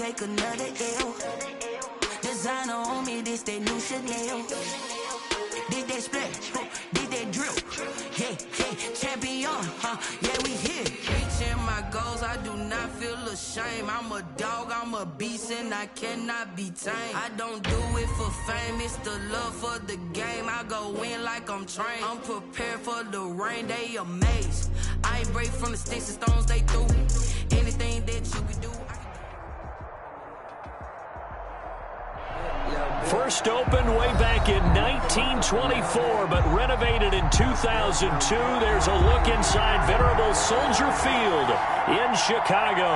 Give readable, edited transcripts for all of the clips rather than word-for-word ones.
take another L. Designer on me, this that new Chanel. Did that splash, did that drip. Yeah, champion, yeah, we here. Reaching my goals, I do not feel ashamed. I'm a dog, I'm a beast, and I cannot be tamed. I don't do it for fame, it's the love for the game. I go in like I'm trained. I'm prepared for the rain, they amazed. I ain't break from the sticks and stones they threw. Anything that you can do, First opened way back in 1924, but renovated in 2002. There's a look inside venerable Soldier Field in Chicago.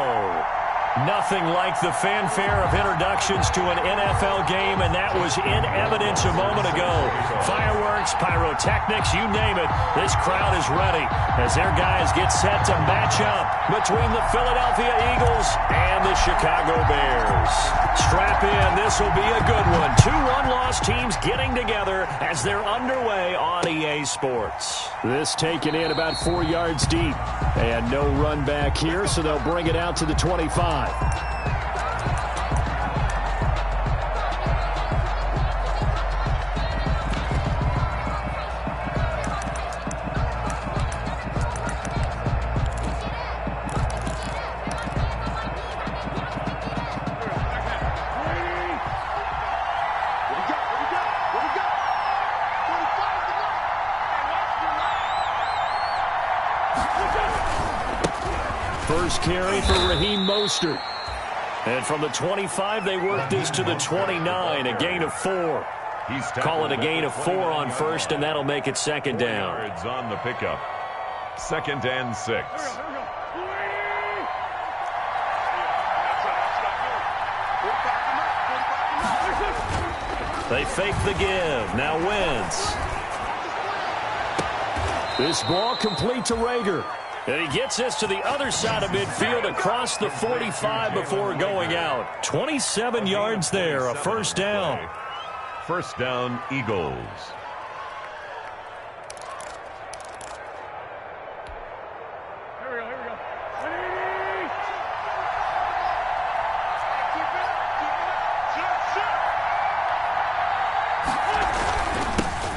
Nothing like the fanfare of introductions to an NFL game, and that was in evidence a moment ago. Fireworks, pyrotechnics, you name it. This crowd is ready as their guys get set to match up between the Philadelphia Eagles and the Chicago Bears. Strap in, this will be a good one. Two one-loss teams getting together as they're underway on EA Sports. This taken in about 4 yards deep, and no run back here, so they'll bring it out to the 25. First carry for Raheem Mostert. And from the 25, they work this to the 29, a gain of 4. Call it a gain of 4 on first, and that'll make it second down. Yards on the pickup. 2nd and 6. They fake the give. Now Wentz. This ball complete to Rager. And he gets this to the other side of midfield across the 45 before going out. 27 yards there, a first down. First down, Eagles.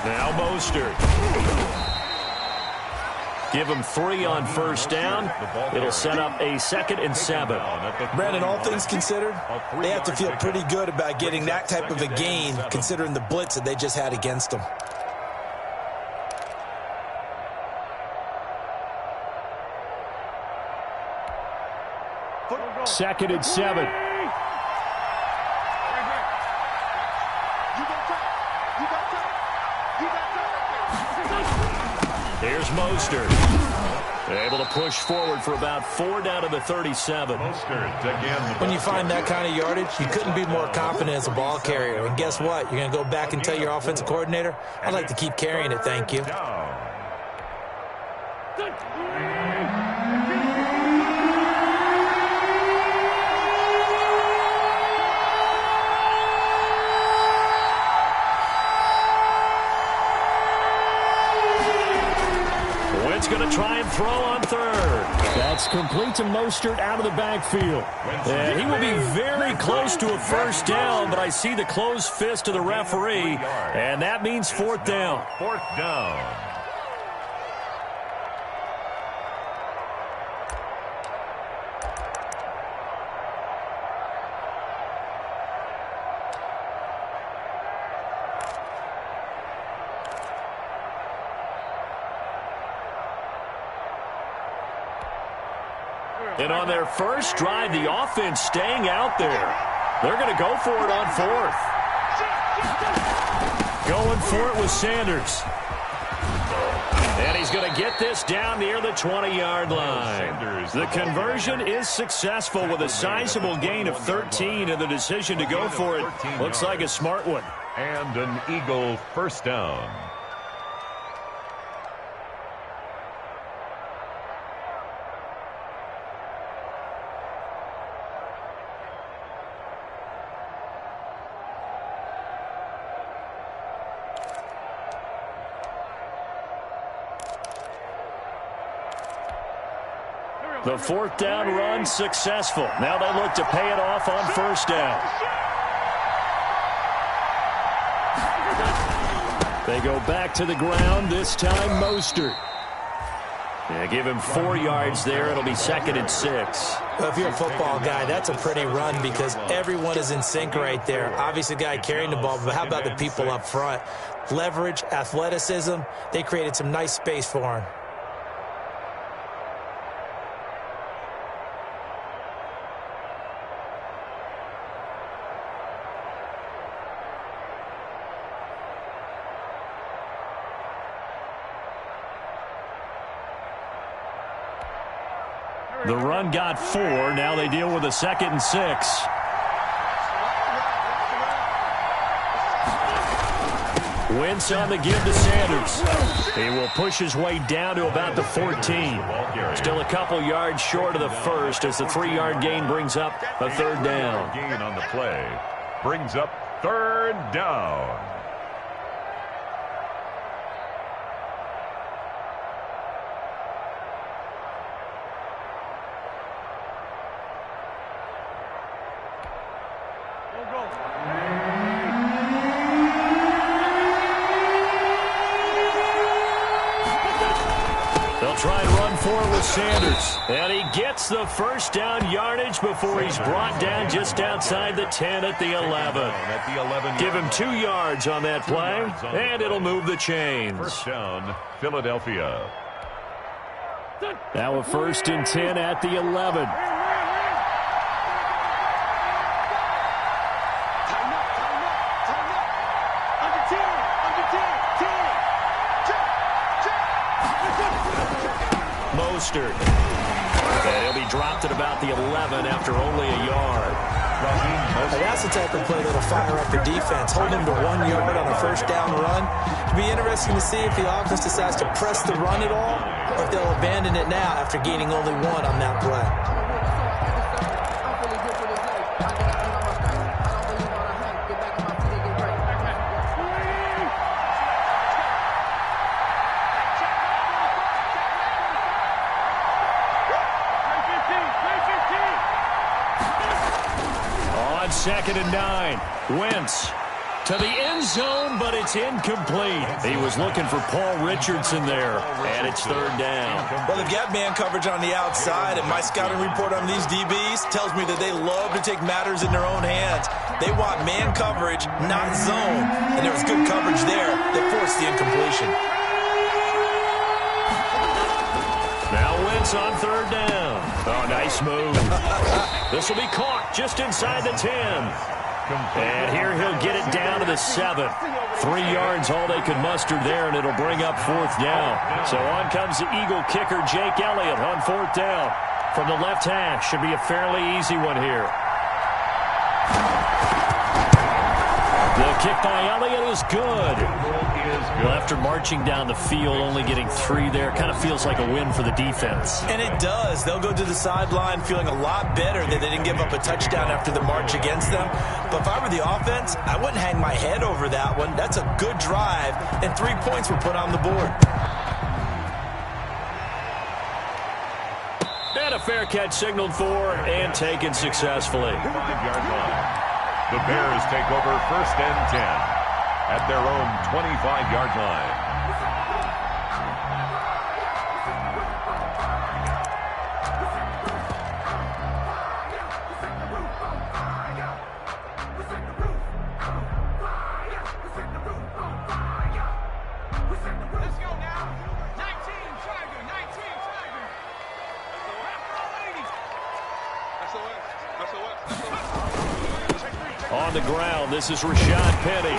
Now Mostert. Give him 3 on first down. It'll set up a 2nd and 7. Brandon, all things considered, they have to feel pretty good about getting that type of a gain, considering the blitz that they just had against them. Second and 7. Here's Mostert. Able to push forward for about 4 down to the 37. When you find that kind of yardage, you couldn't be more confident as a ball carrier. And guess what? You're going to go back and tell your offensive coordinator, I'd like to keep carrying it, thank you. Going to try and throw on third. That's complete to Mostert out of the backfield. And he will be very close to a first down, but I see the closed fist of the referee, and that means 4th down. 4th down. And on their first drive, the offense staying out there. They're going to go for it on 4th. Going for it with Sanders. And he's going to get this down near the 20-yard line. The conversion is successful with a sizable gain of 13, and the decision to go for it looks like a smart one. And an Eagle first down. The fourth down run successful. Now they look to pay it off on first down. They go back to the ground, this time Mostert. Yeah, give him 4 yards there. It'll be 2nd and 6. Well, if you're a football guy, that's a pretty run because everyone is in sync right there. Obviously, the guy carrying the ball, but how about the people up front? Leverage, athleticism, they created some nice space for him. The run got 4. Now they deal with a 2nd and 6. Wentz on the give to Sanders. He will push his way down to about the 14. Still a couple yards short of the first as the 3-yard gain brings up a 3rd down. Gain on the play brings up 3rd down. Try and run for it with Sanders. And he gets the first down yardage before he's brought down just outside the 10 at the 11. Give him 2 yards on that play, and it'll move the chains. First down, Philadelphia. Now a 1st and 10 at the 11. Mostert. And he'll be dropped at about the 11 after only a yard. That's the type of play that'll fire up the defense. Hold them to 1 yard on a first down run. It'll be interesting to see if the offense decides to press the run at all or if they'll abandon it now after gaining only 1 on that play. On 2nd and 9, Wentz to the end zone, but it's incomplete. He was looking for Paul Richardson there, and it's 3rd down. Well, they've got man coverage on the outside, and my scouting report on these DBs tells me that they love to take matters in their own hands. They want man coverage, not zone, and there was good coverage there that forced the incompletion. Now Wentz on 3rd down. Oh, nice move. This will be caught just inside the 10. And here he'll get it down to the 7. 3 yards all they could muster there, and it'll bring up 4th down. So on comes the Eagle kicker, Jake Elliott, on 4th down. From the left hash, should be a fairly easy one here. The kick by Elliott is good. Well, after marching down the field, only getting 3 there, kind of feels like a win for the defense. And it does. They'll go to the sideline feeling a lot better that they didn't give up a touchdown after the march against them. But if I were the offense, I wouldn't hang my head over that one. That's a good drive, and 3 points were put on the board. And a fair catch signaled for and taken successfully. 5-yard line. The Bears take over 1st and 10 at their own 25-yard line. Let's go now. 19, Tiger, 19, Tiger. On the ground, this is Rashad Penny.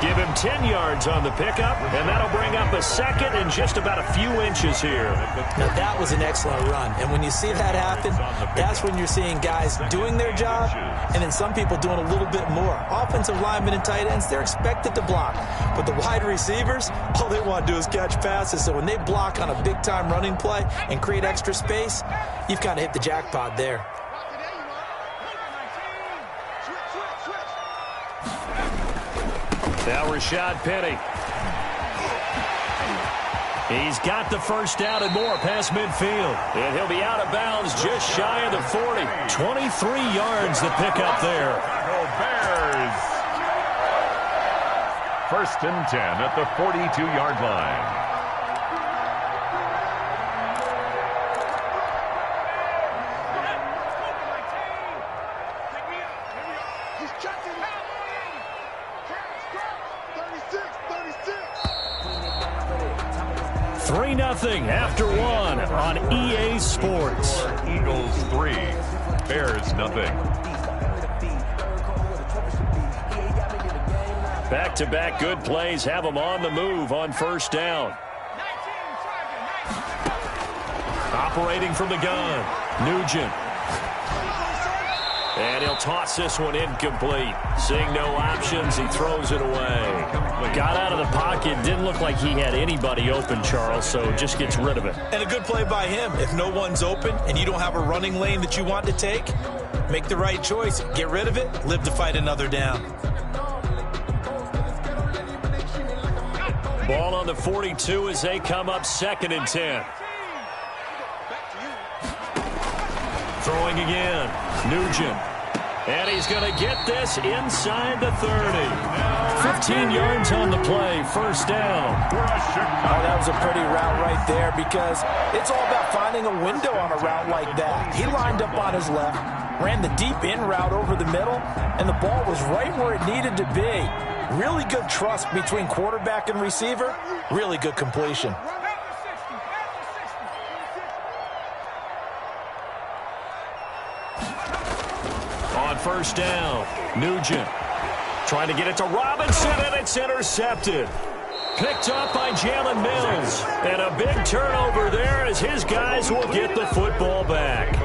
Give him 10 yards on the pickup, and that'll bring up a 2nd and just about a few inches here. Now, that was an excellent run. And when you see that happen, that's when you're seeing guys doing their job and then some people doing a little bit more. Offensive linemen and tight ends, they're expected to block. But the wide receivers, all they want to do is catch passes. So when they block on a big-time running play and create extra space, you've kind of hit the jackpot there. Now Rashad Penny. He's got the first down and more past midfield. And he'll be out of bounds just shy of the 40. 23 yards the pickup there. Bears. First and 10 at the 42-yard line. Nothing after one on EA Sports. Eagles 3, Bears nothing. Back-to-back good plays have them on the move on first down. Operating from the gun, Nugent. And he'll toss this one incomplete. Seeing no options, he throws it away. Got out of the pocket. Didn't look like he had anybody open, Charles, so just gets rid of it. And a good play by him. If no one's open and you don't have a running lane that you want to take, make the right choice. Get rid of it. Live to fight another down. Ball on the 42 as they come up 2nd and 10. Throwing again. Nugent. And he's going to get this inside the 30. 15 yards on the play. First down. Oh, that was a pretty route right there because it's all about finding a window on a route like that. He lined up on his left, ran the deep in route over the middle, and the ball was right where it needed to be. Really good trust between quarterback and receiver. Really good completion. On first down, Nugent trying to get it to Robinson, and it's intercepted. Picked up by Jalen Mills. And a big turnover there as his guys will get the football back.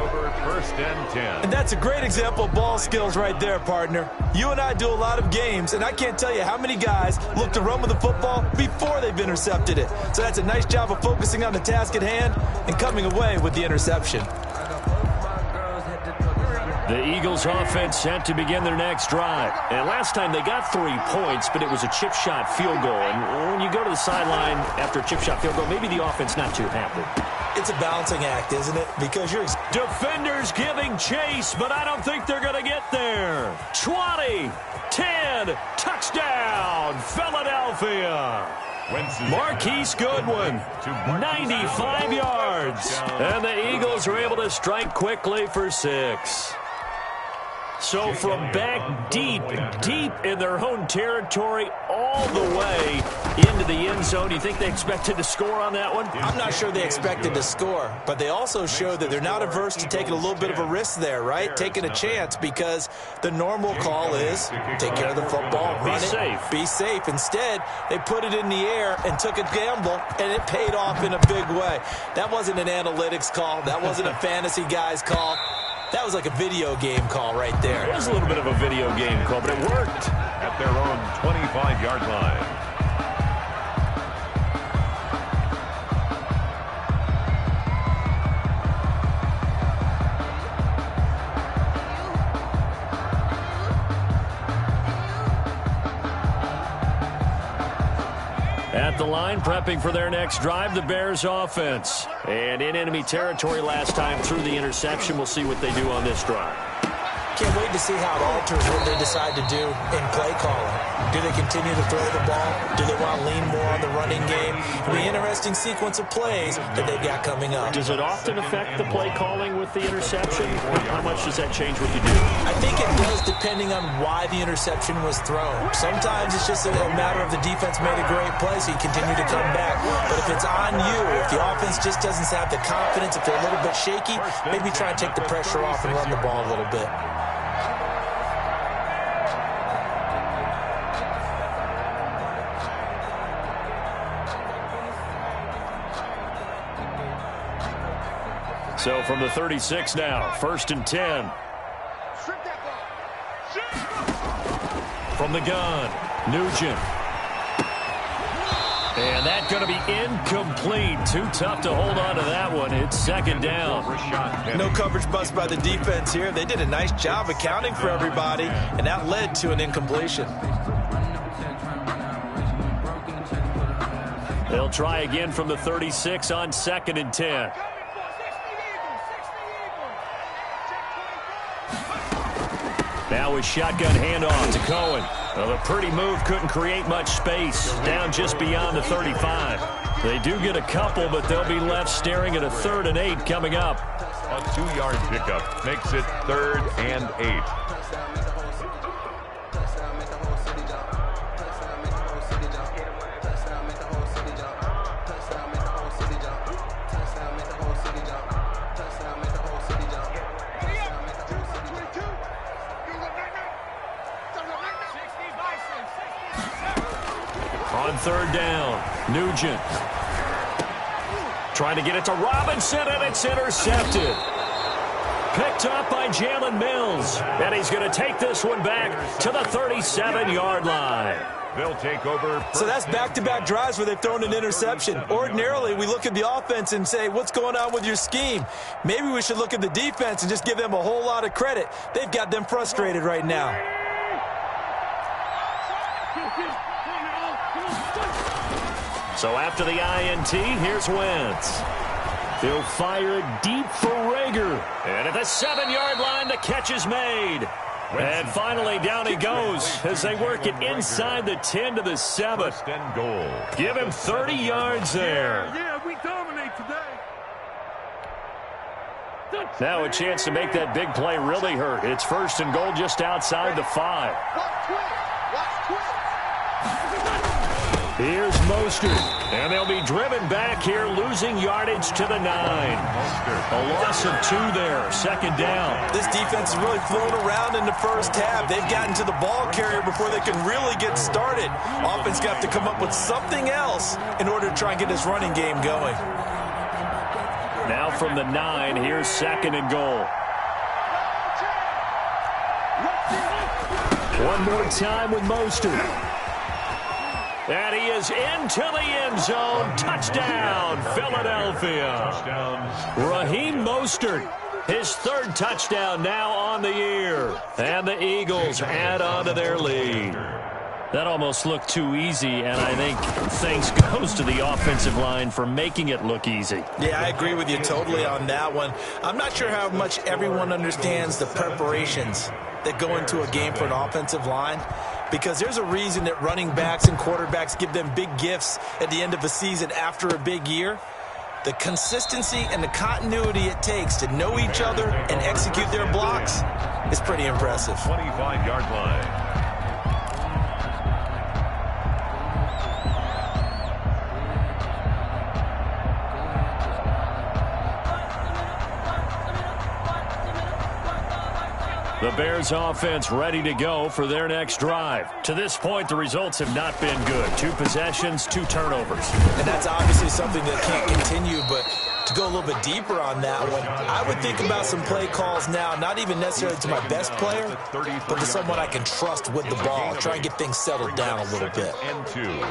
First and 10. And that's a great example of ball skills right there, partner. You and I do a lot of games, and I can't tell you how many guys look to run with the football before they've intercepted it. So that's a nice job of focusing on the task at hand and coming away with the interception. The Eagles offense set to begin their next drive. And last time they got 3 points, but it was a chip shot field goal. And when you go to the sideline after a chip shot field goal, maybe the offense not too happy. It's a balancing act, isn't it? Because you're... Defenders giving chase, but I don't think they're going to get there. 20, 10, touchdown, Philadelphia. Marquise Goodwin, 95 yards. And the Eagles are able to strike quickly for 6. So from back deep in their own territory, all the way into the end zone, you think they expected to score on that one? I'm not sure they expected to score, but they also showed that they're not averse to taking a little bit of a risk there, right? Taking a chance, because the normal call is take care of the football, run it, be safe. Instead, they put it in the air and took a gamble, and it paid off in a big way. That wasn't an analytics call. That wasn't a fantasy guy's call. That was like a video game call right there. It was a little bit of a video game call, but it worked. At their own 25-yard line. At the line, prepping for their next drive, the Bears offense. And in enemy territory last time through the interception. We'll see what they do on this drive. Can't wait to see how it alters what they decide to do in play calling. Do they continue to throw the ball? Do they want to lean more on the running game? It'll be an interesting sequence of plays that they've got coming up. Does it often affect the play calling with the interception? How much does that change what you do? I think it does, depending on why the interception was thrown. Sometimes it's just a matter of the defense made a great play, so you continue to come back. But if it's on you, if the offense just doesn't have the confidence, if they're a little bit shaky, maybe try and take the pressure off and run the ball a little bit. So from the 36 now, 1st and 10. From the gun, Nugent. And that's going to be incomplete. Too tough to hold on to that one. It's 2nd down. No coverage bust by the defense here. They did a nice job accounting for everybody, and that led to an incompletion. They'll try again from the 36 on 2nd and 10. Now with shotgun handoff to Cohen. Well, a pretty move couldn't create much space. Down just beyond the 35. They do get a couple, but they'll be left staring at a 3rd and 8 coming up. A 2-yard pickup makes it 3rd and 8. On 3rd down, Nugent. Trying to get it to Robinson, and it's intercepted. Picked up by Jalen Mills. And he's going to take this one back to the 37-yard line. They'll take over. So that's back-to-back drives where they've thrown an interception. Ordinarily, we look at the offense and say, what's going on with your scheme? Maybe we should look at the defense and just give them a whole lot of credit. They've got them frustrated right now. So after the INT, here's Wentz. He'll fire it deep for Rager. And at the 7-yard line, the catch is made. And finally, down he goes as they work it inside the 10 to the 7. First and goal. Give him 30 yards there. Yeah, we dominate today. Now a chance to make that big play really hurt. It's 1st and goal just outside the 5. Here's Mostert, and they'll be driven back here, losing yardage to the 9. A loss of 2 there, 2nd down. This defense is really flown around in the first half. They've gotten to the ball carrier before they can really get started. Offense got to come up with something else in order to try and get this running game going. Now from the 9, here's 2nd and goal. One more time with Mostert. And he is into the end zone. Touchdown, Philadelphia. Raheem Mostert, his 3rd touchdown now on the year. And the Eagles add on to their lead. That almost looked too easy, and I think thanks goes to the offensive line for making it look easy. Yeah, I agree with you totally on that one. I'm not sure how much everyone understands the preparations that go into a game for an offensive line, because there's a reason that running backs and quarterbacks give them big gifts at the end of a season after a big year. The consistency and the continuity it takes to know each other and execute their blocks is pretty impressive. 25-yard line. The Bears offense ready to go for their next drive. To this point, the results have not been good. 2 possessions, 2 turnovers. And that's obviously something that can't continue, but to go a little bit deeper on that one, I would think about some play calls now, not even necessarily to my best player, but to someone I can trust with the ball. Try and get things settled down a little bit. And 2.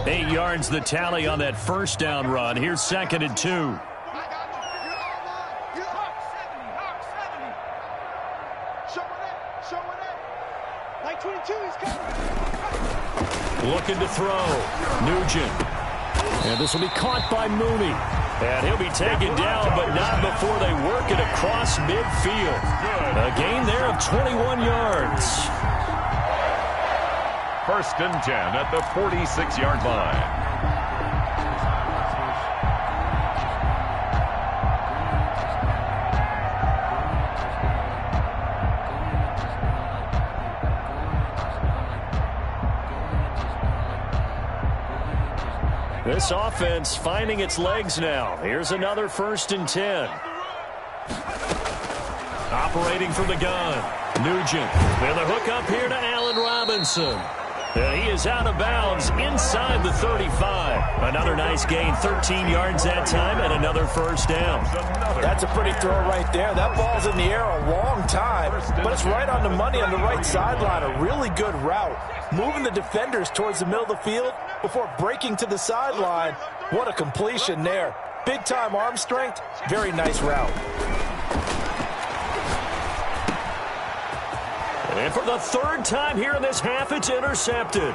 8 yards the tally on that 1st down run. Here's 2nd and 2. Looking to throw. Nugent. And this will be caught by Mooney. And he'll be taken down, but not before they work it across midfield. A gain there of 21 yards. 1st and 10 at the 46-yard line. This offense finding its legs now. Here's another 1st and 10. Operating from the gun. Nugent. And the hook up here to Allen Robinson. And he is out of bounds inside the 35. Another nice gain, 13 yards that time, and another 1st down. That's a pretty throw right there. That ball's in the air a long time, but it's right on the money on the right sideline. A really good route. Moving the defenders towards the middle of the field before breaking to the sideline. What a completion there. Big-time arm strength. Very nice route. And for the third time here in this half, it's intercepted.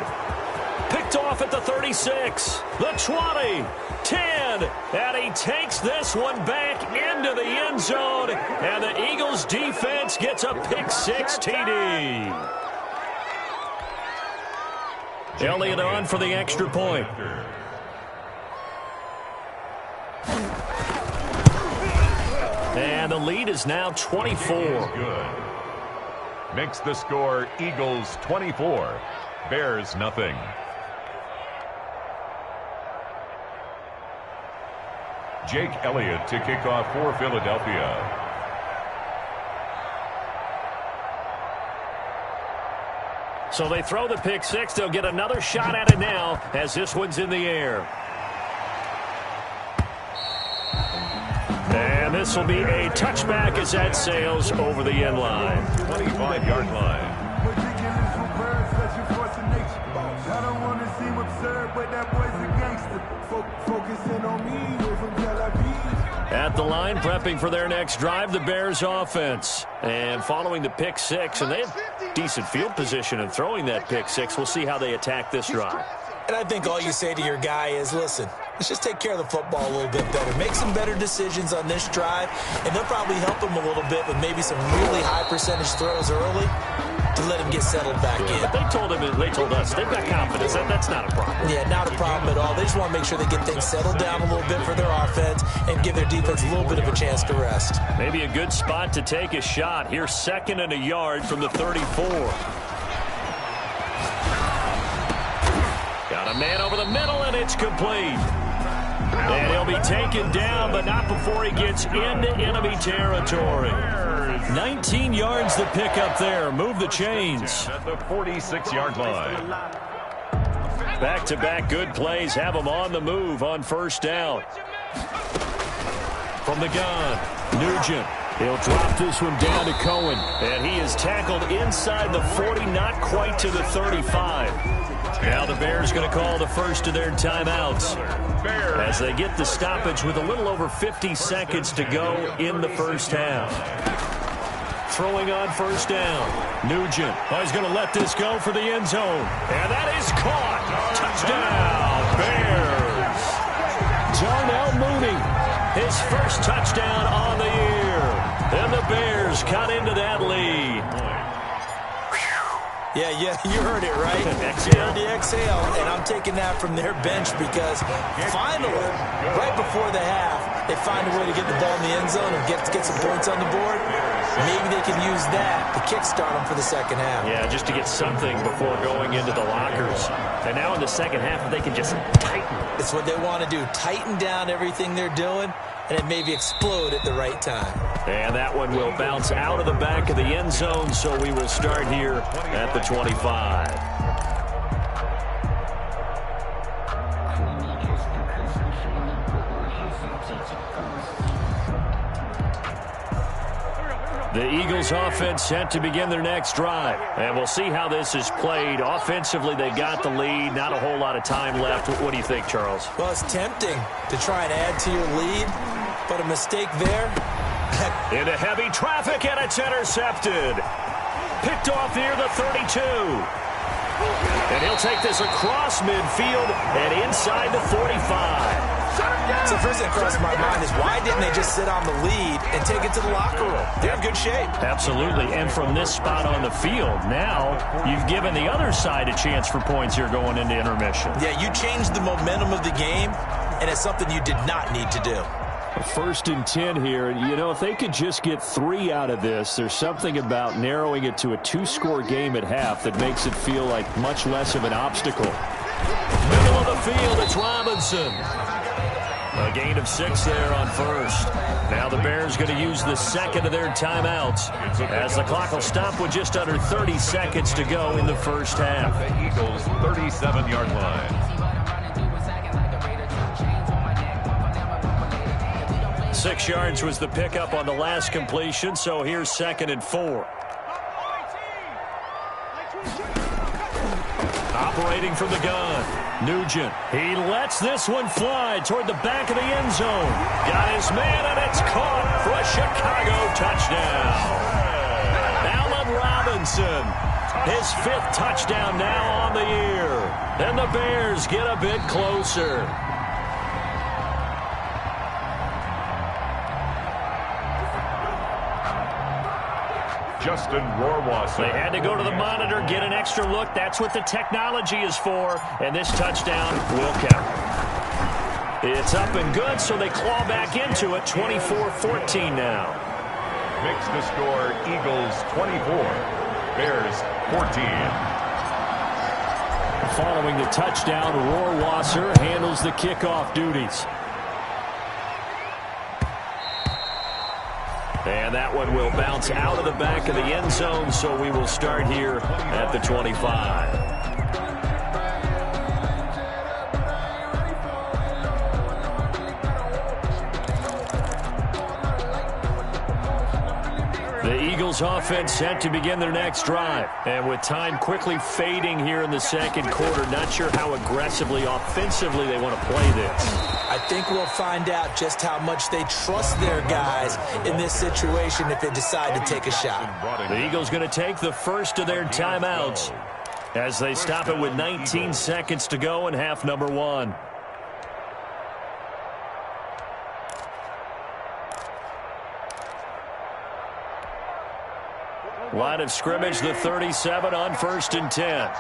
Picked off at the 36, the 20, 10, and he takes this one back into the end zone, and the Eagles defense gets a pick-6 TD. Elliott on for the extra point. And the lead is now 24. Good. Makes the score Eagles 24, Bears nothing. Jake Elliott to kick off for Philadelphia. So they throw the pick-6. They'll get another shot at it now as this one's in the air. And this will be a touchback as that sails over the end line. 25-yard line. At the line, prepping for their next drive, the Bears offense. And following the pick-6, and they have decent field position in throwing that pick-6. We'll see how they attack this drive. And I think all you say to your guy is, listen, let's just take care of the football a little bit better. Make some better decisions on this drive, and they'll probably help him a little bit with maybe some really high percentage throws early to let him get settled back in. But they told us, they've got confidence. That's not a problem. Yeah, not a problem at all. They just want to make sure they get things settled down a little bit for their offense and give their defense a little bit of a chance to rest. Maybe a good spot to take a shot. Here's 2nd and a yard from the 34. Got a man over the middle, and it's complete. And he'll be taken down, but not before he gets into enemy territory. 19 yards to pick up there. Move the chains. At the 46-yard line. Back-to-back good plays have him on the move on first down. From the gun, Nugent. He'll drop this one down to Cohen. And he is tackled inside the 40, not quite to the 35. Now the Bears going to call the first of their timeouts as they get the stoppage with a little over 50 seconds to go in the first half. Throwing on first down. Nugent. Oh, he's going to let this go for the end zone. And that is caught. Touchdown, Bears. Darnell Mooney, his first touchdown on the year. And the Bears cut into that lead. Yeah, you heard it, right? You heard the exhale, and I'm taking that from their bench because finally, right before the half, they find a way to get the ball in the end zone and get some points on the board. Maybe they can use that to kickstart them for the second half. Yeah, just to get something before going into the lockers. And now in the second half, they can just tighten. It's what they want to do, tighten down everything they're doing, and it maybe explode at the right time. And that one will bounce out of the back of the end zone, so we will start here at the 25. The Eagles offense set to begin their next drive. And we'll see how this is played. Offensively, they got the lead. Not a whole lot of time left. What do you think, Charles? Well, it's tempting to try and add to your lead, but a mistake there. Into heavy traffic, and it's intercepted. Picked off near the 32. And he'll take this across midfield and inside the 45. So first thing that crossed my mind is why didn't they just sit on the lead and take it to the locker room? They're in good shape. Absolutely. And from this spot on the field, now you've given the other side a chance for points here going into intermission. Yeah, you changed the momentum of the game, and it's something you did not need to do. 1st and 10 here. You know, if they could just get 3 out of this, there's something about narrowing it to a 2-score game at half that makes it feel like much less of an obstacle. Middle of the field, it's Robinson. A gain of 6 there on first. Now the Bears going to use the second of their timeouts as the clock will stop with just under 30 seconds to go in the first half. The Eagles' 37-yard line. 6 yards was the pickup on the last completion, so here's 2nd and 4. Operating from the gun, Nugent. He lets this one fly toward the back of the end zone. Got his man, and it's caught for a Chicago touchdown. Allen Robinson Robinson. His 5th touchdown now on the year. And the Bears get a bit closer. Justin Rohrwasser. They had to go to the monitor, get an extra look. That's what the technology is for. And this touchdown will count. It's up and good, so they claw back into it. 24-14 now. Makes the score Eagles 24, Bears 14. Following the touchdown, Rohrwasser handles the kickoff duties. And that one will bounce out of the back of the end zone, so we will start here at the 25. The Eagles offense set to begin their next drive. And with time quickly fading here in the second quarter, not sure how aggressively, offensively they want to play this. I think we'll find out just how much they trust their guys in this situation if they decide to take a shot. The Eagles going to take the first of their timeouts as they stop it with 19 seconds to go in half number 1. Line of scrimmage, the 37 on 1st and 10.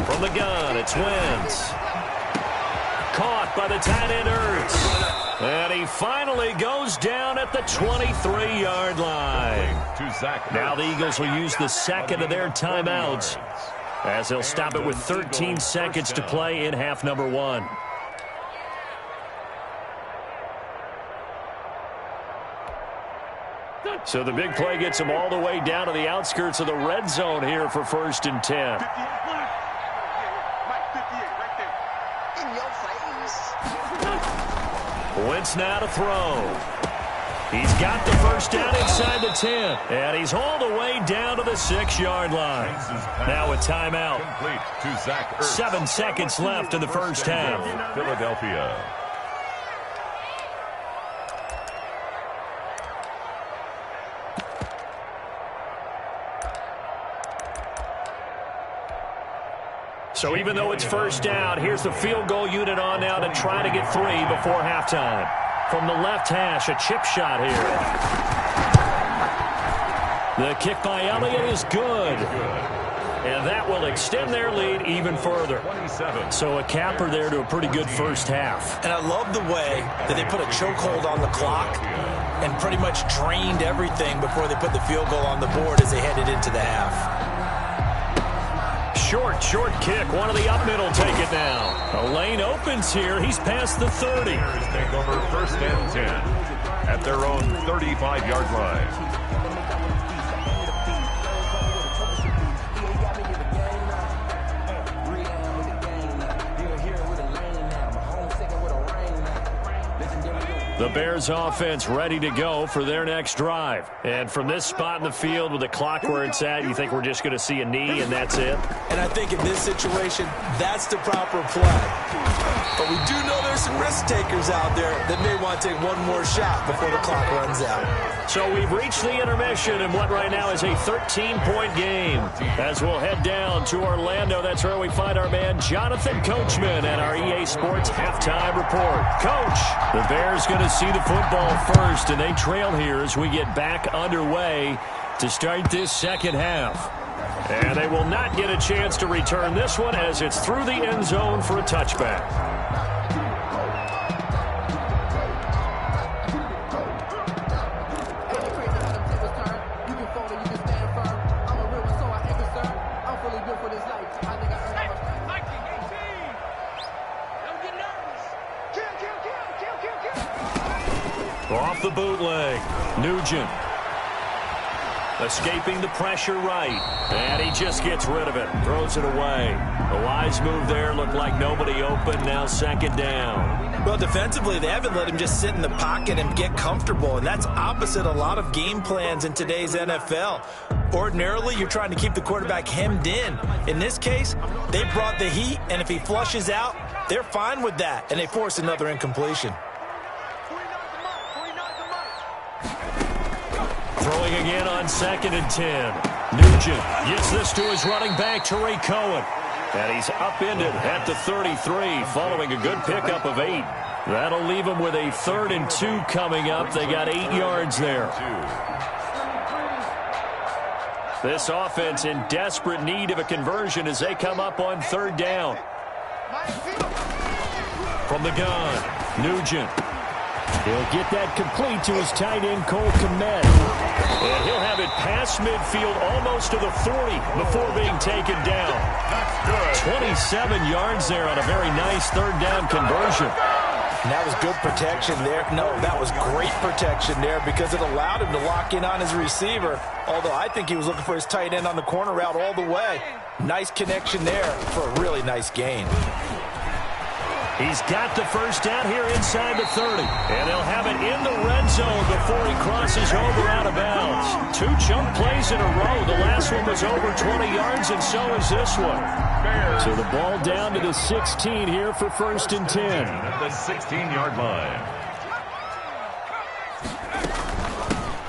From the gun, it's Wentz. Caught by the tight end Ertz. And he finally goes down at the 23-yard line. Now the Eagles will use the second of their timeouts as they'll stop it with 13 seconds to play in half number 1. So the big play gets them all the way down to the outskirts of the red zone here for 1st and 10. Wentz now to throw. He's got the first down inside the 10. And he's all the way down to the 6-yard line. Now a timeout. 7 seconds left in the first half. Philadelphia. So even though it's first down, here's the field goal unit on now to try to get 3 before halftime. From the left hash, a chip shot here. The kick by Elliott is good. And that will extend their lead even further. So a capper there to a pretty good first half. And I love the way that they put a chokehold on the clock and pretty much drained everything before they put the field goal on the board as they headed into the half. Short kick. One of the up middle take it now. A lane opens here. He's past the 30. Bears take over 1st and 10 at their own 35-yard line. The Bears offense ready to go for their next drive. And from this spot in the field with the clock where it's at, you think we're just going to see a knee and that's it? And I think in this situation, that's the proper play. But we do know there's some risk takers out there that may want to take one more shot before the clock runs out. So we've reached the intermission in what right now is a 13-point game. As we'll head down to Orlando, that's where we find our man Jonathan Coachman at our EA Sports Halftime Report. Coach, the Bears going to see the football first, and they trail here as we get back underway to start this second half. And they will not get a chance to return this one as it's through the end zone for a touchback. Off the bootleg, Nugent. Escaping the pressure right. And he just gets rid of it. Throws it away. A wise move there. Looked like nobody open. Now 2nd down. Well, defensively, they haven't let him just sit in the pocket and get comfortable, and that's opposite a lot of game plans in today's NFL. Ordinarily, you're trying to keep the quarterback hemmed in. In this case, they brought the heat, and if he flushes out, they're fine with that, and they force another incompletion. Throwing again on 2nd and 10. Nugent gets this to his running back, Tariq Cohen. And he's upended at the 33 following a good pickup of 8. That'll leave him with a 3rd and 2 coming up. They got 8 yards there. This offense in desperate need of a conversion as they come up on 3rd down. From the gun, Nugent. He'll get that complete to his tight end, Cole Kmet. And he'll have it past midfield almost to the 40 before being taken down. That's good. 27 yards there on a very nice 3rd down conversion. And that was good protection there. No, that was great protection there because it allowed him to lock in on his receiver. Although I think he was looking for his tight end on the corner route all the way. Nice connection there for a really nice gain. He's got the 1st down here inside the 30. And they'll have it in the red zone before he crosses over out of bounds. 2 chunk plays in a row. The last one was over 20 yards, and so is this one. So the ball down to the 16 here for 1st and 10. At the 16-yard line.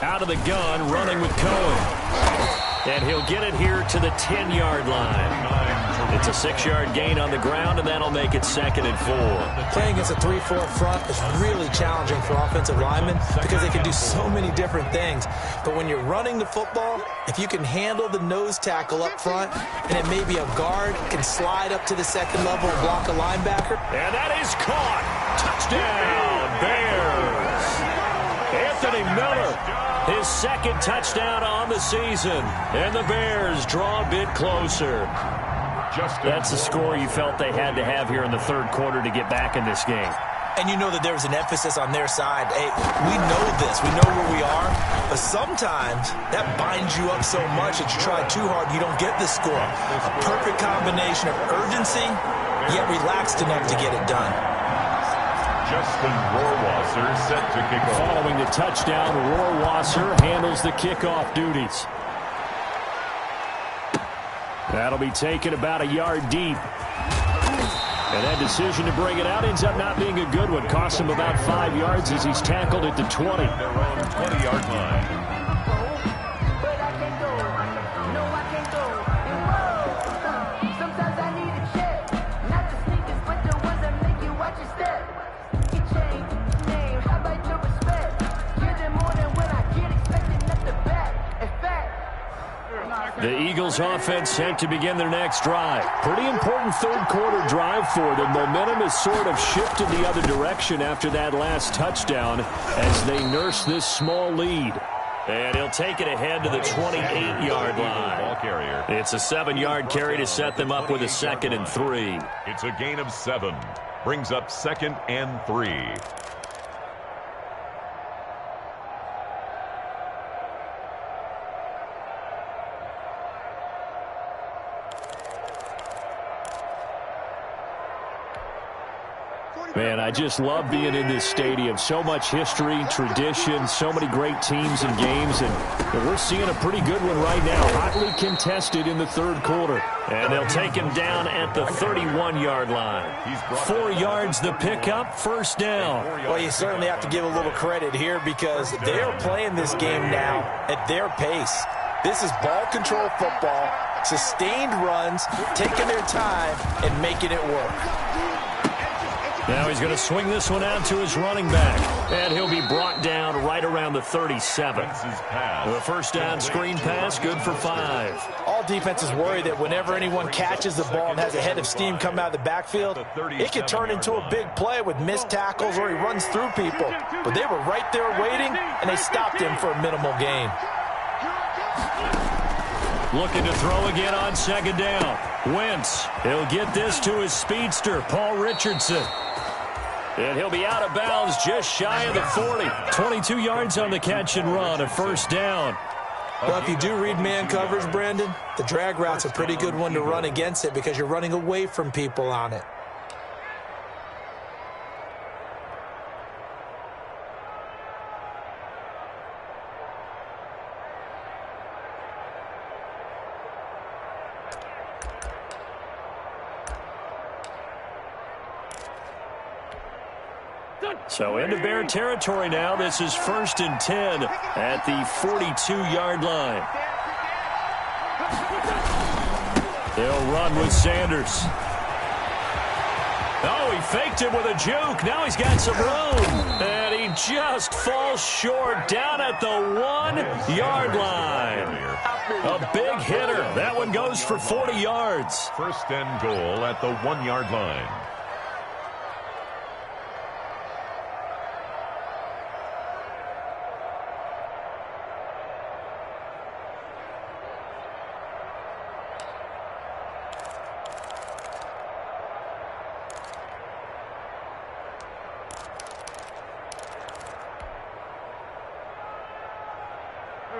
Out of the gun, running with Cohen. And he'll get it here to the 10-yard line. It's a 6-yard gain on the ground, and that'll make it 2nd and 4. Playing against a 3-4 front is really challenging for offensive linemen because they can do so many different things. But when you're running the football, if you can handle the nose tackle up front, and it may be a guard can slide up to the 2nd level and block a linebacker. And that is caught. Touchdown, Bears. Anthony Miller, his 2nd touchdown on the season. And the Bears draw a bit closer. That's the score you felt they had to have here in the 3rd quarter to get back in this game. And you know that there was an emphasis on their side. Hey, we know this. We know where we are. But sometimes that binds you up so much that you try too hard, you don't get the score. A perfect combination of urgency, yet relaxed enough to get it done. Justin Rohrwasser set to kick off. Following the touchdown, Rohrwasser handles the kickoff duties. That'll be taken about a yard deep. And that decision to bring it out ends up not being a good one. Costs him about 5 yards as he's tackled at the 20. Their own 20-yard line. The Eagles offense set to begin their next drive. Pretty important 3rd quarter drive for them. Momentum has sort of shifted the other direction after that last touchdown as they nurse this small lead. And he'll take it ahead to the 28-yard line. It's a 7-yard carry to set them up with a 2nd and 3. It's a gain of 7. Brings up 2nd and 3. Man, I just love being in this stadium. So much history, tradition, so many great teams and games, and we're seeing a pretty good one right now. Hotly contested in the 3rd quarter. And they'll take him down at the 31-yard line. 4 yards the pickup, 1st down. Well, you certainly have to give a little credit here because they're playing this game now at their pace. This is ball control football, sustained runs, taking their time, and making it work. Now he's going to swing this one out to his running back. And he'll be brought down right around the 37. The 1st down screen pass, good for 5. All defenses worry that whenever anyone catches the ball and has a head of steam come out of the backfield, it could turn into a big play with missed tackles or he runs through people. But they were right there waiting, and they stopped him for a minimal gain. Looking to throw again on 2nd down. Wentz, he'll get this to his speedster, Paul Richardson. And he'll be out of bounds just shy of the 40. 22 yards on the catch and run, a 1st down. Well, if you do read man coverage, Brandon, the drag route's a pretty good one to run against it because you're running away from people on it. So into Bear territory now. This is 1st and 10 at the 42-yard line. They'll run with Sanders. Oh, he faked him with a juke. Now he's got some room. And he just falls short down at the 1-yard line. A big hitter. That one goes for 40 yards. 1st and goal at the 1-yard line.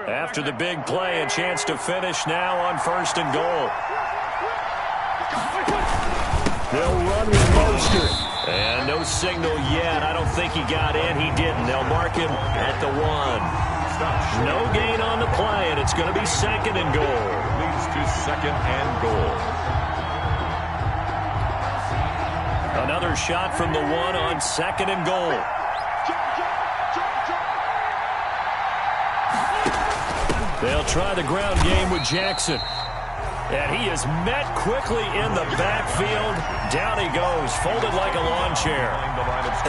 After the big play, a chance to finish now on 1st and goal. They'll run with Mostert. And no signal yet. I don't think he got in. He didn't. They'll mark him at the 1. No gain on the play, and it's going to be 2nd and goal. Leads to 2nd and goal. Another shot from the 1 on 2nd and goal. They'll try the ground game with Jackson. And he is met quickly in the backfield. Down he goes, folded like a lawn chair.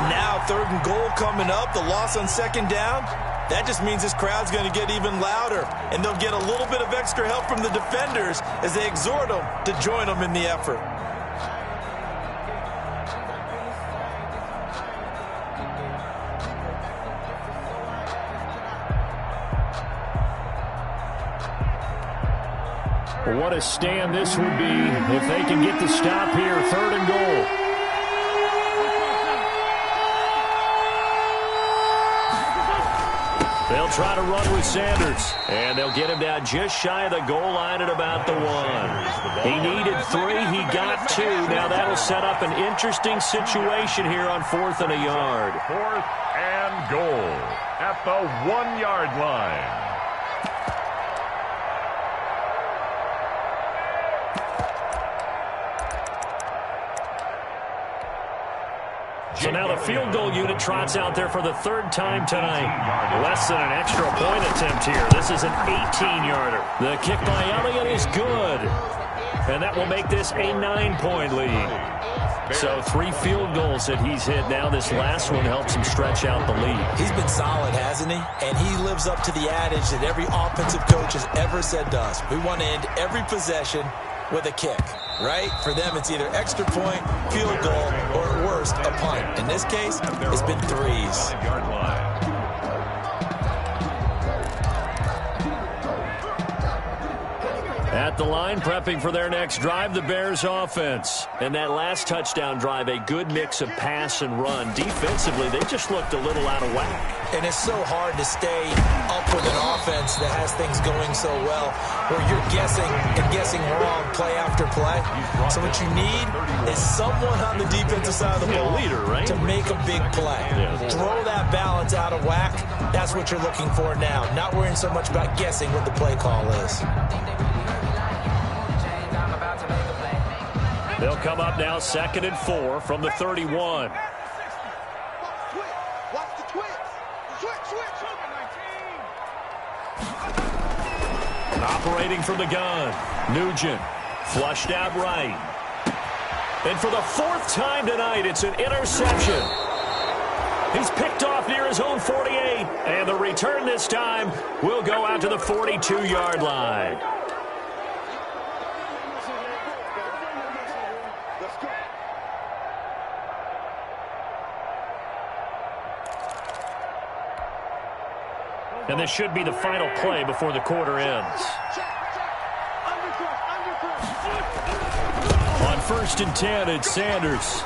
And now 3rd and goal coming up. The loss on 2nd down. That just means this crowd's going to get even louder. And they'll get a little bit of extra help from the defenders as they exhort them to join them in the effort. What a stand this would be if they can get the stop here. 3rd and goal. They'll try to run with Sanders. And they'll get him down just shy of the goal line at about the 1. He needed 3. He got 2. Now that'll set up an interesting situation here on 4th and a yard. 4th and goal at the 1-yard line. So now the field goal unit trots out there for the 3rd time tonight. Less than an extra point attempt here. This is an 18-yarder. The kick by Elliott is good. And that will make this a 9-point lead. So 3 field goals that he's hit now. This last one helps him stretch out the lead. He's been solid, hasn't he? And he lives up to the adage that every offensive coach has ever said to us. We want to end every possession with a kick, right? For them, it's either extra point, field goal, or at worst, a punt. In this case, it's been 3s. At the line, prepping for their next drive, the Bears offense. And that last touchdown drive, a good mix of pass and run. Defensively, they just looked a little out of whack. And it's so hard to stay up with an offense that has things going so well, where you're guessing and guessing wrong play after play. So what you need is someone on the defensive side of the ball to make a big play. Throw that balance out of whack. That's what you're looking for now. Not worrying so much about guessing what the play call is. They'll come up now 2nd and 4 from the 31. Operating from the gun, Nugent flushed out right. And for the 4th time tonight, it's an interception. He's picked off near his own 48. And the return this time will go out to the 42-yard line. And this should be the final play before the quarter ends. On 1st and 10, it's Sanders.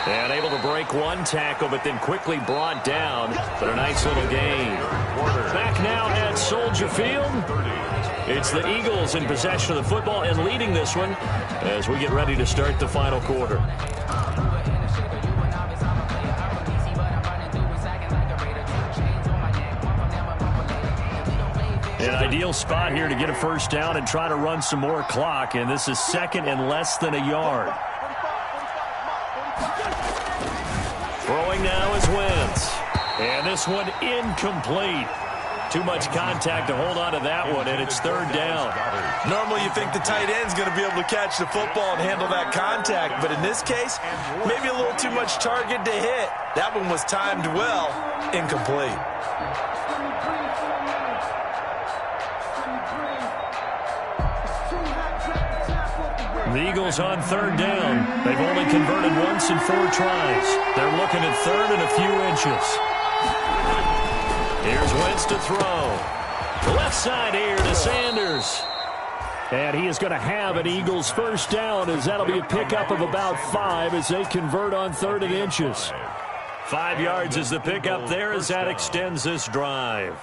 And able to break one tackle, but then quickly brought down. But a nice little gain. Back now at Soldier Field. It's the Eagles in possession of the football and leading this one as we get ready to start the final quarter. An ideal spot here to get a 1st down and try to run some more clock, and this is 2nd and less than a yard. throwing now is Wentz. And this one incomplete. Too much contact to hold on to that one, and it's third down. Normally you think the tight end's going to be able to catch the football and handle that contact, but in this case, maybe a little too much target to hit. That one was timed well, incomplete. The Eagles on third down. They've only converted once in 4 tries. They're looking at third and a few inches. Here's Wentz to throw. Left side here to Sanders. And he is going to have an Eagles first down, as that'll be a pickup of about 5 as they convert on third and inches. 5 yards is the pickup there as that extends this drive.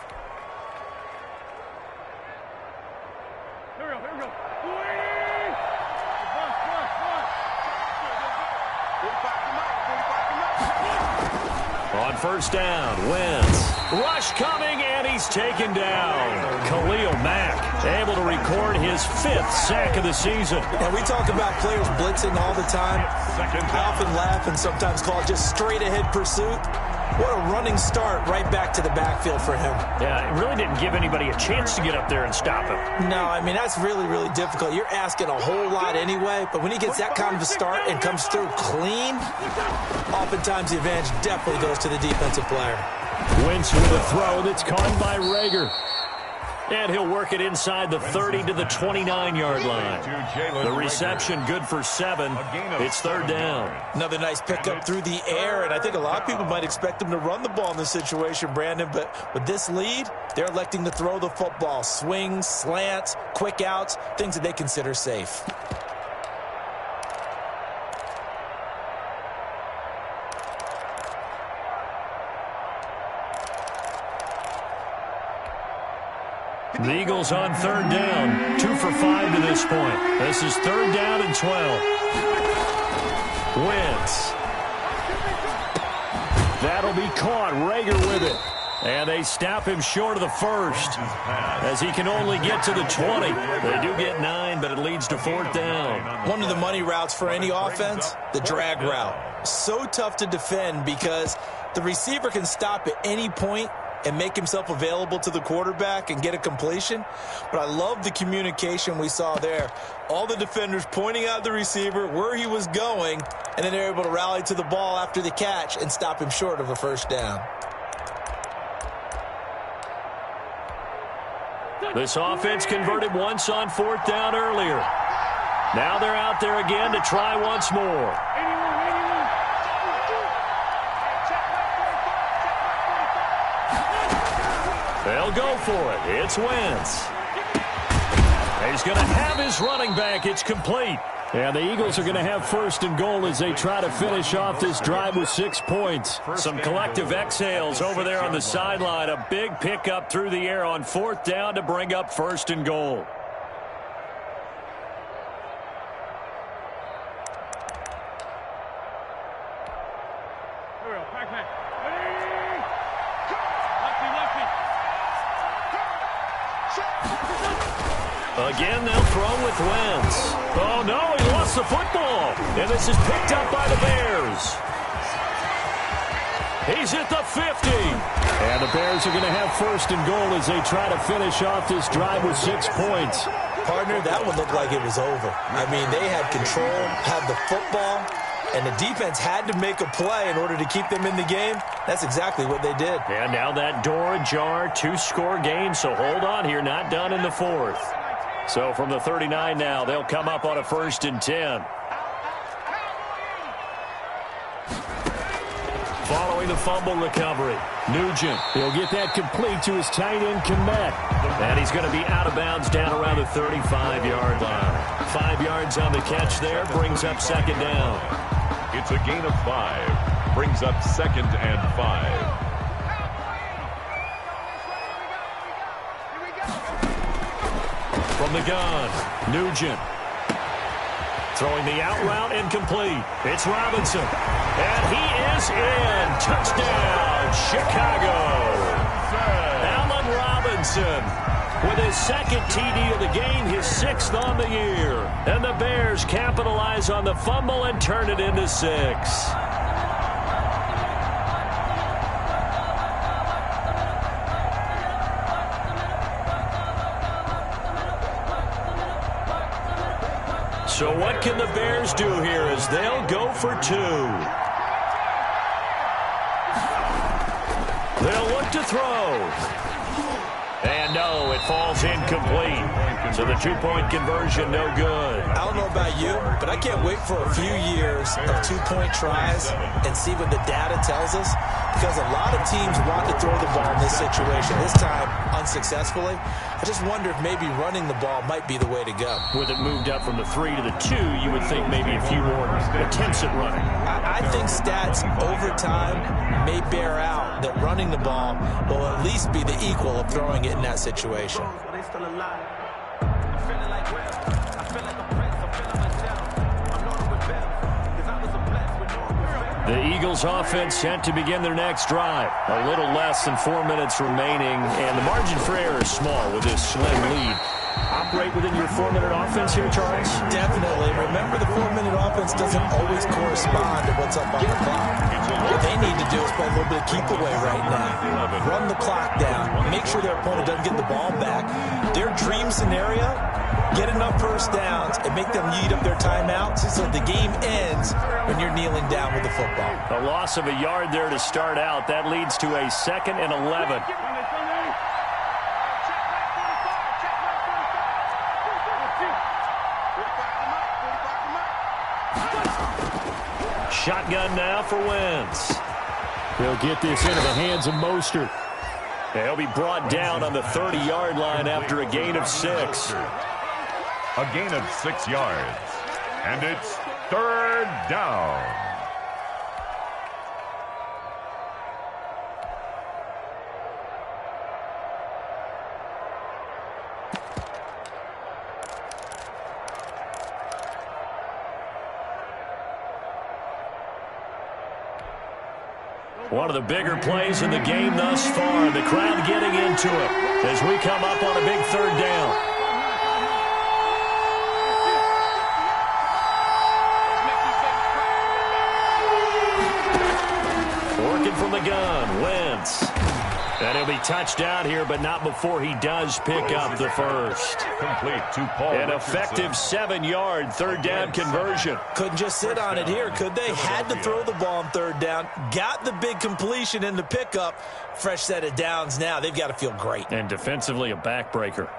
On first down, Wentz. Rush coming, and he's taken down. Khalil Mack able to record his 5th sack of the season. And we talk about players blitzing all the time. I often laugh and sometimes call it just straight-ahead pursuit. What a running start right back to the backfield for him. Yeah, it really didn't give anybody a chance to get up there and stop him. No, I mean, that's really, really difficult. You're asking a whole lot anyway, but when he gets that kind of a start and comes through clean, oftentimes the advantage definitely goes to the defensive player. Wentz with a throw that's caught by Rager. And he'll work it inside the 30 to the 29-yard line. The reception good for 7. It's third down. Another nice pickup through the air, and I think a lot of people might expect him to run the ball in this situation, Brandon, but with this lead, they're electing to throw the football. Swings, slants, quick outs, things that they consider safe. The Eagles on third down, 2 for 5 to this point. This is third down and 12. Wentz. That'll be caught. Rager with it. And they stop him short of the first, as he can only get to the 20. They do get 9, but it leads to fourth down. One of the money routes for any offense, the drag route. So tough to defend because the receiver can stop at any point and make himself available to the quarterback and get a completion. But I love the communication we saw there. All the defenders pointing out the receiver, where he was going, and then they're able to rally to the ball after the catch and stop him short of a first down. This offense converted once on fourth down earlier. Now they're out there again to try once more. They'll go for it. It's Wentz. He's going to have his running back. It's complete. And the Eagles are going to have first and goal as they try to finish off this drive with 6 points. Some collective exhales over there on the sideline. A big pickup through the air on fourth down to bring up first and goal. Again, they'll throw with Wentz. Oh, no, he lost the football. And this is picked up by the Bears. He's at the 50. And the Bears are going to have first and goal as they try to finish off this drive with 6 points. Partner, that one looked like it was over. I mean, they had control, had the football, and the defense had to make a play in order to keep them in the game. That's exactly what they did. And now that door ajar, 2-score game, so hold on here, not done in the fourth. So from the 39 now, they'll come up on a 1st and 10. Following the fumble recovery, Nugent, he'll get that complete to his tight end, Komet. And he's going to be out of bounds down around the 35-yard line. 5 yards on the catch there, brings up second down. It's a gain of 5, brings up 2nd and 5. From the gun, Nugent. Throwing the out route incomplete. It's Robinson. And he is in. Touchdown, Chicago. Allen Robinson with his 2nd TD of the game, his 6th on the year. And the Bears capitalize on the fumble and turn it into 6. So what can the Bears do here as they'll go for 2? They'll look to throw. And no, it falls incomplete. So the two-point conversion, no good. I don't know about you, but I can't wait for a few years of two-point tries and see what the data tells us, because a lot of teams want to throw the ball in this situation, this time unsuccessfully. I just wonder if maybe running the ball might be the way to go. With it moved up from the 3 to the 2, you would think maybe a few more attempts at running. I think stats over time may bear out that running the ball will at least be the equal of throwing it in that situation. The Eagles offense set to begin their next drive. A little less than 4 minutes remaining, and the margin for error is small with this slim lead. Operate within your 4-minute offense here, Charles? Definitely. Remember, the 4-minute offense doesn't always correspond to what's up on the clock. What they need to do is play a little bit of keep away right now. Run the clock down. Make sure their opponent doesn't get the ball back. Their dream scenario, get enough first downs and make them eat up their timeouts so the game ends when you're kneeling down with the football. A loss of a yard there to start out. That leads to a 2nd and 11. Shotgun now for Wentz. He'll get this into the hands of Mostert. He'll be brought down on the 30-yard line after a gain of 6. A gain of 6 yards. And it's 3rd down. One of the bigger plays in the game thus far. The crowd getting into it as we come up on a big 3rd down. Working from the gun, Wentz. And he'll be touched out here, but not before he does pick up the first. Complete to Paul. An effective 7-yard 3rd down conversion. Couldn't just sit on it here, could they? Had to throw the ball on 3rd down. Got the big completion in the pickup. Fresh set of downs now. They've got to feel great. And defensively, a backbreaker.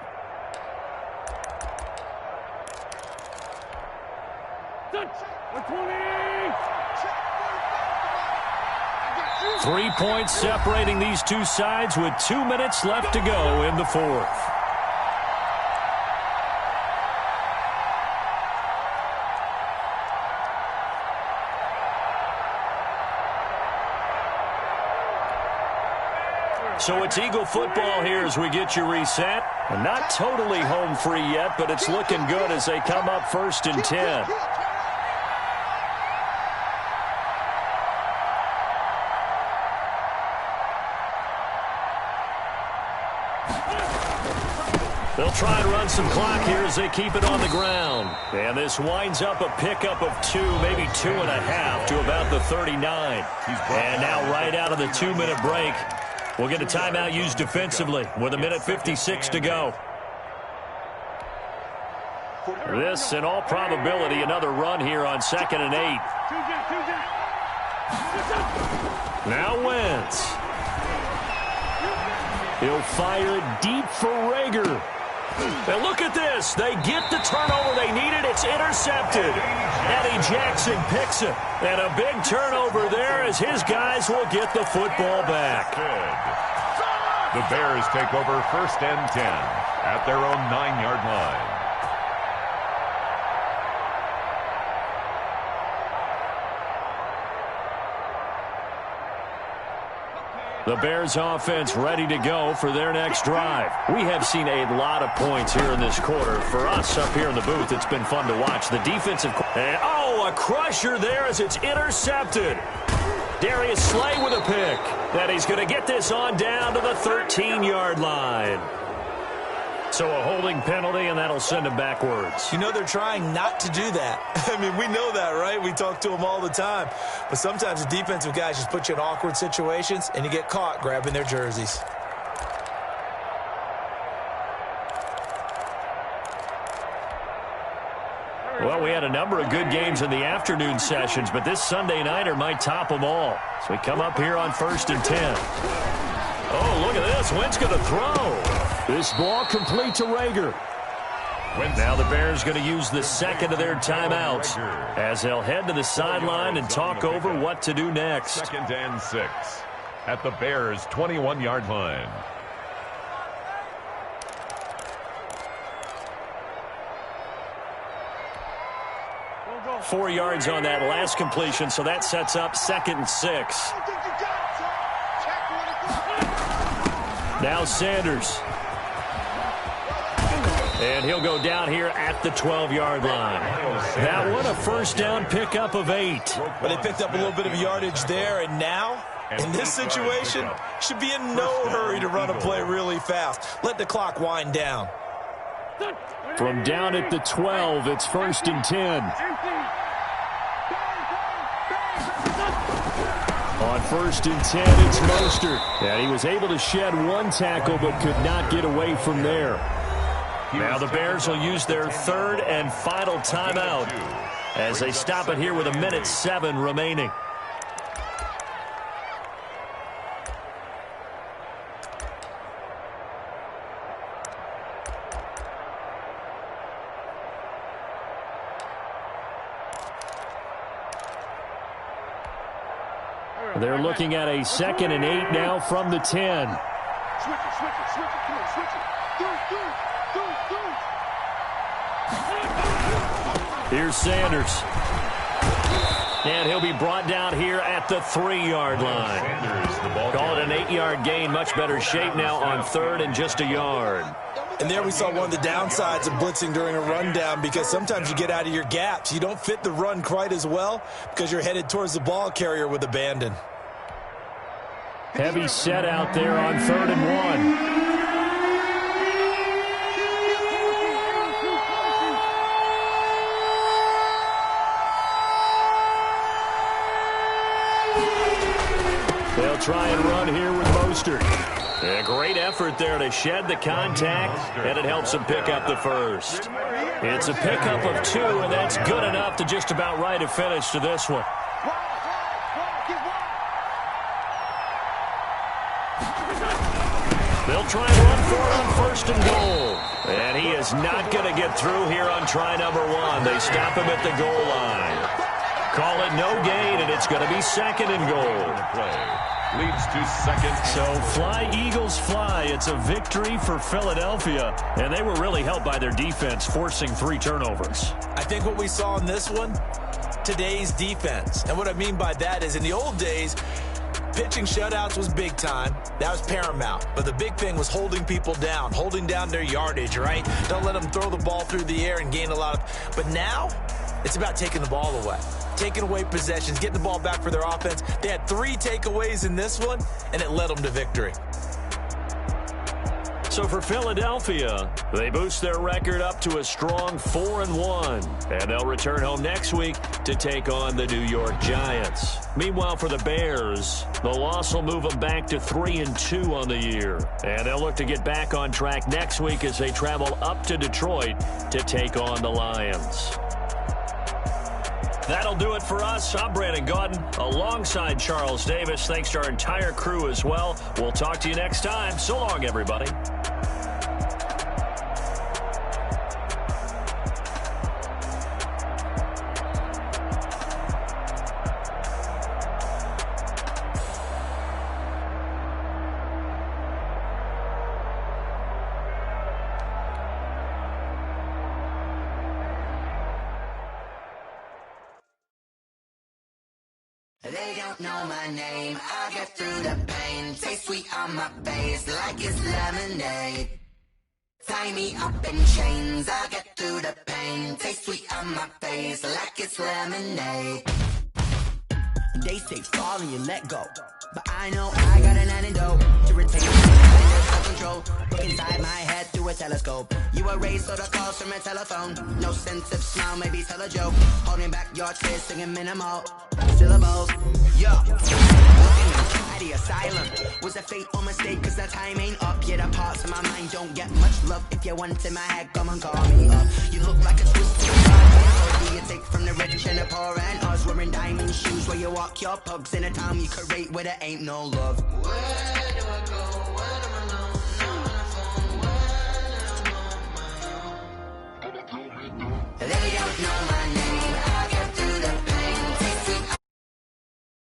Three points separating these two sides with 2 minutes left to go in the 4th. So it's Eagle football here as we get you reset. And not totally home free yet, but it's looking good as they come up 1st and 10. They'll try and run some clock here as they keep it on the ground. And this winds up a pickup of 2, maybe 2.5 to about the 39. And now right out of the 2-minute break, we'll get a timeout used defensively with 1:56 to go. This, in all probability, another run here on 2nd and 8. Now Wentz. He'll fire deep for Rager. And look at this. They get the turnover they needed. It's intercepted. Eddie Jackson picks it. And a big turnover there as his guys will get the football back. The Bears take over 1st and 10 at their own 9-yard line. The Bears offense ready to go for their next drive. We have seen a lot of points here in this quarter. For us up here in the booth, it's been fun to watch. The defensive... And, oh, a crusher there as it's intercepted. Darius Slay with a pick. And he's going to get this on down to the 13-yard line. So a holding penalty, and that'll send him backwards. You know they're trying not to do that. I mean, we know that, right? We talk to them all the time. But sometimes the defensive guys just put you in awkward situations, and you get caught grabbing their jerseys. Well, we number of good games in the afternoon sessions, but this Sunday nighter might top them all. So we come up here on 1st and 10. Oh, look at this. Wentz going to throw. This ball complete to Rager. Now the Bears going to use the second of their timeouts as they'll head to the sideline and talk over what to do next. 2nd and 6 at the Bears' 21-yard line. Go. 4 yards on that last completion, so that sets up 2nd and 6. Now Sanders. And he'll go down here at the 12-yard line. That one a first down pickup of 8. But they picked up a little bit of yardage there, and now, in this situation, should be in no hurry to run a play really fast. Let the clock wind down. From down at the 12, it's 1st and 10. On 1st and 10, it's Mostert. And he was able to shed one tackle but could not get away from there. Now the Bears will use their 3rd and final timeout as they stop it here with 1:07 remaining. They're looking at a 2nd and 8 now from the 10. Switch it, come on, switch it. Here's Sanders. And he'll be brought down here at the 3-yard line. Call it an 8-yard gain. Much better shape now on 3rd and just a yard. And there we saw one of the downsides of blitzing during a rundown, because sometimes you get out of your gaps. You don't fit the run quite as well because you're headed towards the ball carrier with abandon. Heavy set out there on 3rd and 1. They'll try and run here with Mostert. A great effort there to shed the contact, and it helps them pick up the first. It's a pickup of 2, and that's good enough to just about write a finish to this one. They'll try and run for it on 1st and goal. And he is not going to get through here on try number 1. They stop him at the goal line. Call it no gain, and it's going to be 2nd and goal. Leads to 2nd. So fly, Eagles, fly. It's a victory for Philadelphia, and they were really helped by their defense, forcing 3 turnovers. I think what we saw in this one, today's defense. And what I mean by that is, in the old days, pitching shutouts was big time. That was paramount. But the big thing was holding people down, holding down their yardage, right? Don't let them throw the ball through the air and gain a lot of... But now, it's about taking the ball away. Taking away possessions, getting the ball back for their offense. They had 3 takeaways in this one, and it led them to victory. So for Philadelphia, they boost their record up to a strong 4-1. And they'll return home next week to take on the New York Giants. Meanwhile, for the Bears, the loss will move them back to 3-2 on the year. And they'll look to get back on track next week as they travel up to Detroit to take on the Lions. That'll do it for us. I'm Brandon Gaudin alongside Charles Davis. Thanks to our entire crew as well. We'll talk to you next time. So long, everybody. They don't know my name, I get through the pain. Taste sweet on my face like it's lemonade. Tie me up in chains, I get through the pain. Taste sweet on my face like it's lemonade. They say fall and you let go, but I know I got an antidote to retain self-control. Look inside my head through a telescope. You erase all the calls from a telephone. No sense of smile, maybe tell a joke. Holding back your tears, singing minimal syllables. Yo, looking inside the asylum. Was a fate or mistake, cause the time ain't up. Yeah, the parts of my mind don't get much love. If you want in my head, come and call me up. You look like a twisted you take from the rich and the poor and us wearing diamond shoes where you walk your pugs in a town you create where there ain't no love. Where do I go?